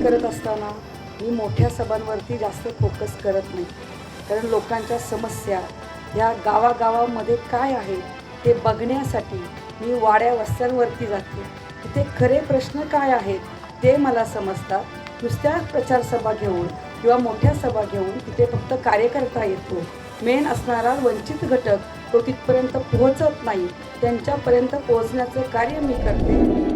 करत असताना मी मोठ्या सभांवरती जास्त फोकस करत नाही, कारण लोकांच्या समस्या या गावागावामध्ये काय आहे ते बघण्यासाठी मी वाड्या वस्त्यांवरती जाते. तिथे खरे प्रश्न काय आहेत ते मला समजतात. नुसत्या प्रचारसभा घेऊन किंवा मोठ्या सभा घेऊन तिथे फक्त कार्यकर्ता येतो, मेन असणारा वंचित घटक तो तिथपर्यंत पोहोचत नाही. त्यांच्यापर्यंत पोहोचण्याचं कार्य मी करते.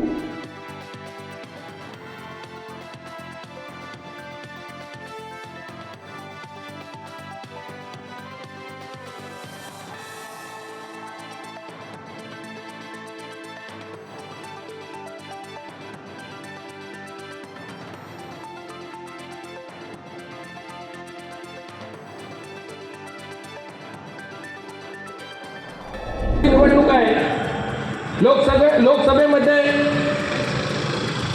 निवडणूक आहे. लोकसभेमध्ये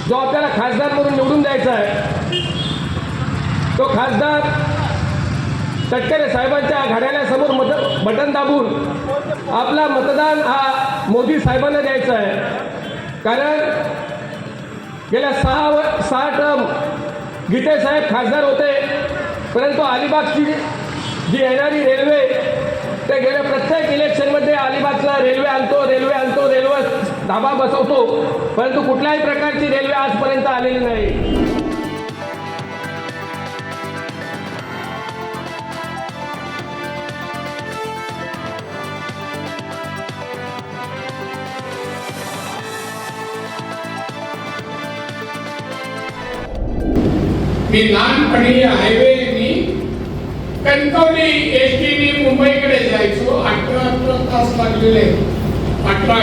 जो आपल्याला खासदार म्हणून निवडून द्यायचा आहे तो खासदार तटकरे साहेबांच्या घड्याळासमोर बटन दाबून आपला मतदान हा मोदी साहेबांना द्यायचा आहे. कारण गेल्या सहा टर्म गीते साहेब खासदार होते, परंतु अलिबागची जी येणारी रेल्वे ते गेल्या प्रत्येक इलेक्शनमध्ये अलिबागला रेल्वे आणतो धाबा बसवतो, परंतु कुठल्याही प्रकारची रेल्वे आजपर्यंत आलेली नाही. मी लहानपणी हायवेनी कणकवली एसटीने मुंबईकडे जायचो. 18 तास लागलेले. 18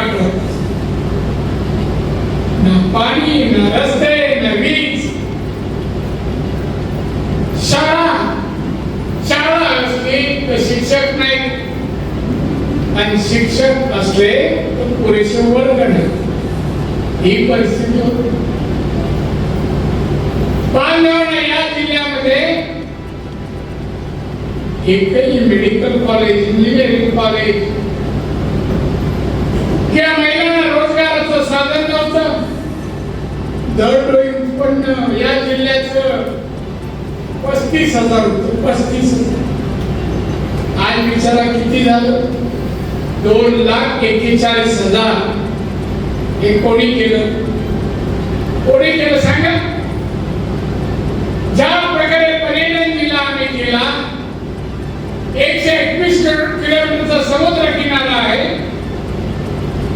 ना पाणी ना रस्ते ना वीज. शाळा असली तर शिक्षक नाही, आणि शिक्षक असले तर पुरेसे वर्ग नाही. ही परिस्थिती होती. पालघर या जिल्ह्यामध्ये एकही मेडिकल कॉलेज, इंजिनिअरिंग कॉलेज किंवा महिलांना रोजगाराचं साधन नव्हतं. दरडोई उत्पन्न या जिल्ह्याचं 35,000 होतं. 35,000. आज विचारा किती झालं? 2,41,000. हे कोणी केलं? सांगा. ज्या प्रकारे पर्यटन जिल्हा आम्ही केला, 121 किलोमीटरचा समुद्र किनारा आहे,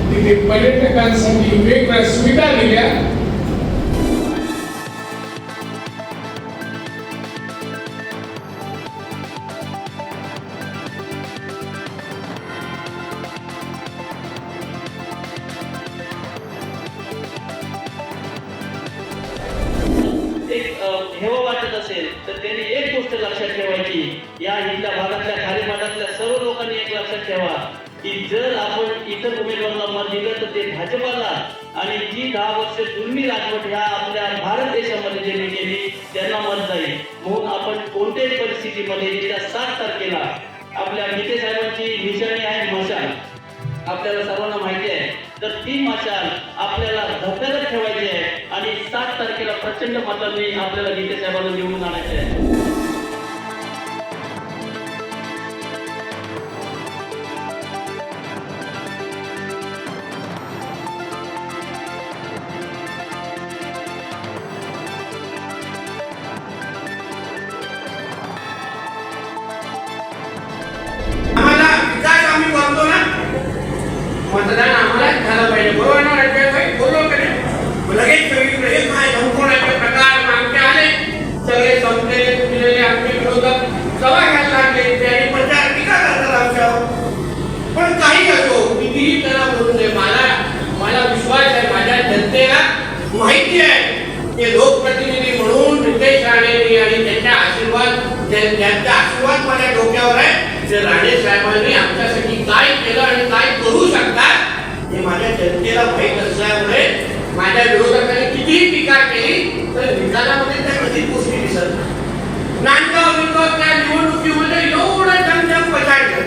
तिथे पर्यटकांसाठी वेगवेगळ्या सुविधा दिल्या. हेवा वाटत असेल तर त्यांनी एक गोष्ट लक्षात ठेवायची. या इथल्या भागातल्या खाली भागातल्या सर्व लोकांनी एक लक्षात ठेवा की जर आपण इतर उमेदवाराला मत दिलं तर ते भाजपाला, आणि जी 10 वर्ष जुलमी राजवट ह्या आपल्या भारत देशामध्ये ज्यांनी केली त्यांना मत जाईल. म्हणून आपण कोणत्याही परिस्थितीमध्ये येत्या 7 तारखेला आपल्या गीते साहेबांची निशाणी आहे मशाल, आपल्याला सर्वांना माहिती आहे. तर ती मशाल आपल्याला धक्क्यात ठेवायची आहे आणि 7 तारखेला प्रचंड मतांनी आपल्याला गीते साहेबांना निवडून आणायचे आहे. मतदान आम्हाला झालं पाहिजे. बरोबर ना? लगेच सगळीकडे काय संपूर्णाचे प्रकार मागचे आले, सगळे संपलेले तुटलेले आमचे विरोधक सभा घ्यायला लागले, त्यांनी प्रचार टीका करतात आमच्यावर. पण काही असो, कितीही त्याला बोलू दे, मला विश्वास आहे, माझ्या जनतेला माहिती आहे की लोकप्रतिनिधी म्हणून नितेश राणेंनी आणि त्यांचा आशीर्वाद माझ्या डोक्यावर आहे. ते राणे साहेबांनी आमच्यासाठी काय केलं आणि काय करू शकतात हे माझ्या जनतेला माहीत असल्यामुळे माझ्या विरोधकांनी कितीही टीका केली तर निकालामध्ये त्या कधीच गोष्टी दिसत नाही. नाटक विरोध त्या निवडणुकीमध्ये एवढं जमजम पछाडलं,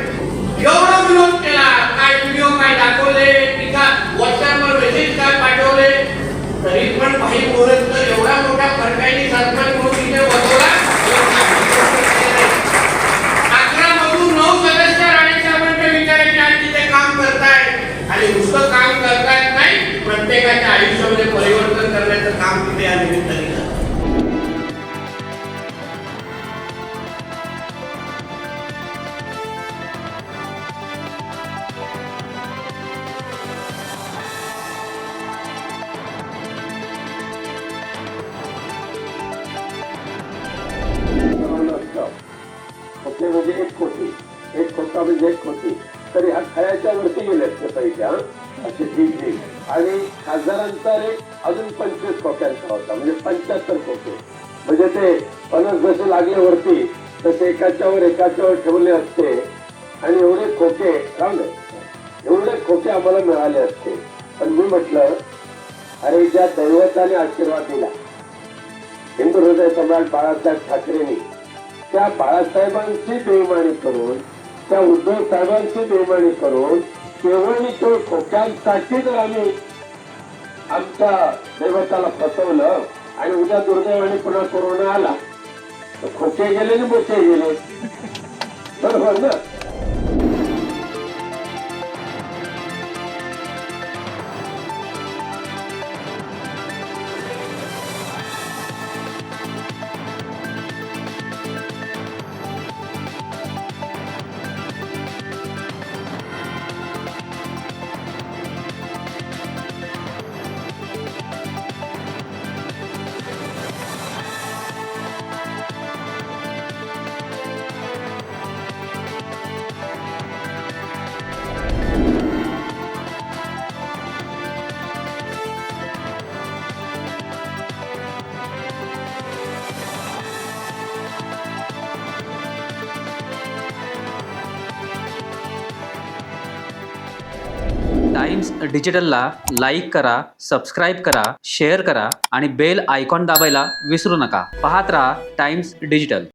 एवढा विरोध केला, काय व्हिडिओ काय दाखवले, टीका व्हॉट्सअपवर मेसेज काय पाठवले, तरी पण काही बोलत तर एवढा मोठा फरकाईने खोके म्हणजे 1 कोटी, 1 खोका म्हणजे 1 कोटी, तरी ह्या खऱ्याच्या वरती गेले असते पैसे. असे ठीक ठीक. आणि खासदारांचा रेट अजून 25 खोक्यांचा होता, म्हणजे 75 खोके. म्हणजे ते 50 जसे लागले वरती तसे एकाच्यावर ठेवले असते आणि एवढे खोके एवढे खोके आम्हाला मिळाले असते. पण मी म्हटलं, अरे ज्या दैवताने आशीर्वाद दिला हिंदू हृदय सम्राट बाळासाहेब ठाकरेंनी, त्या बाळासाहेबांची बेईमानी करून, त्या उद्धव साहेबांची बेईमानी करून केवळ तो खोक्यांसाठी जर आम्ही आमच्या दैवताला फसवलं आणि उद्या दुर्दैवाने पुन्हा कोरोना आला तर खोके गेले आणि बोचे गेले. बरोबर ना? टाइम्स डिजिटलला लाईक करा, सबस्क्राईब करा, शेअर करा आणि बेल आयकॉन दाबायला विसरू नका. पाहत रहा टाइम्स डिजिटल.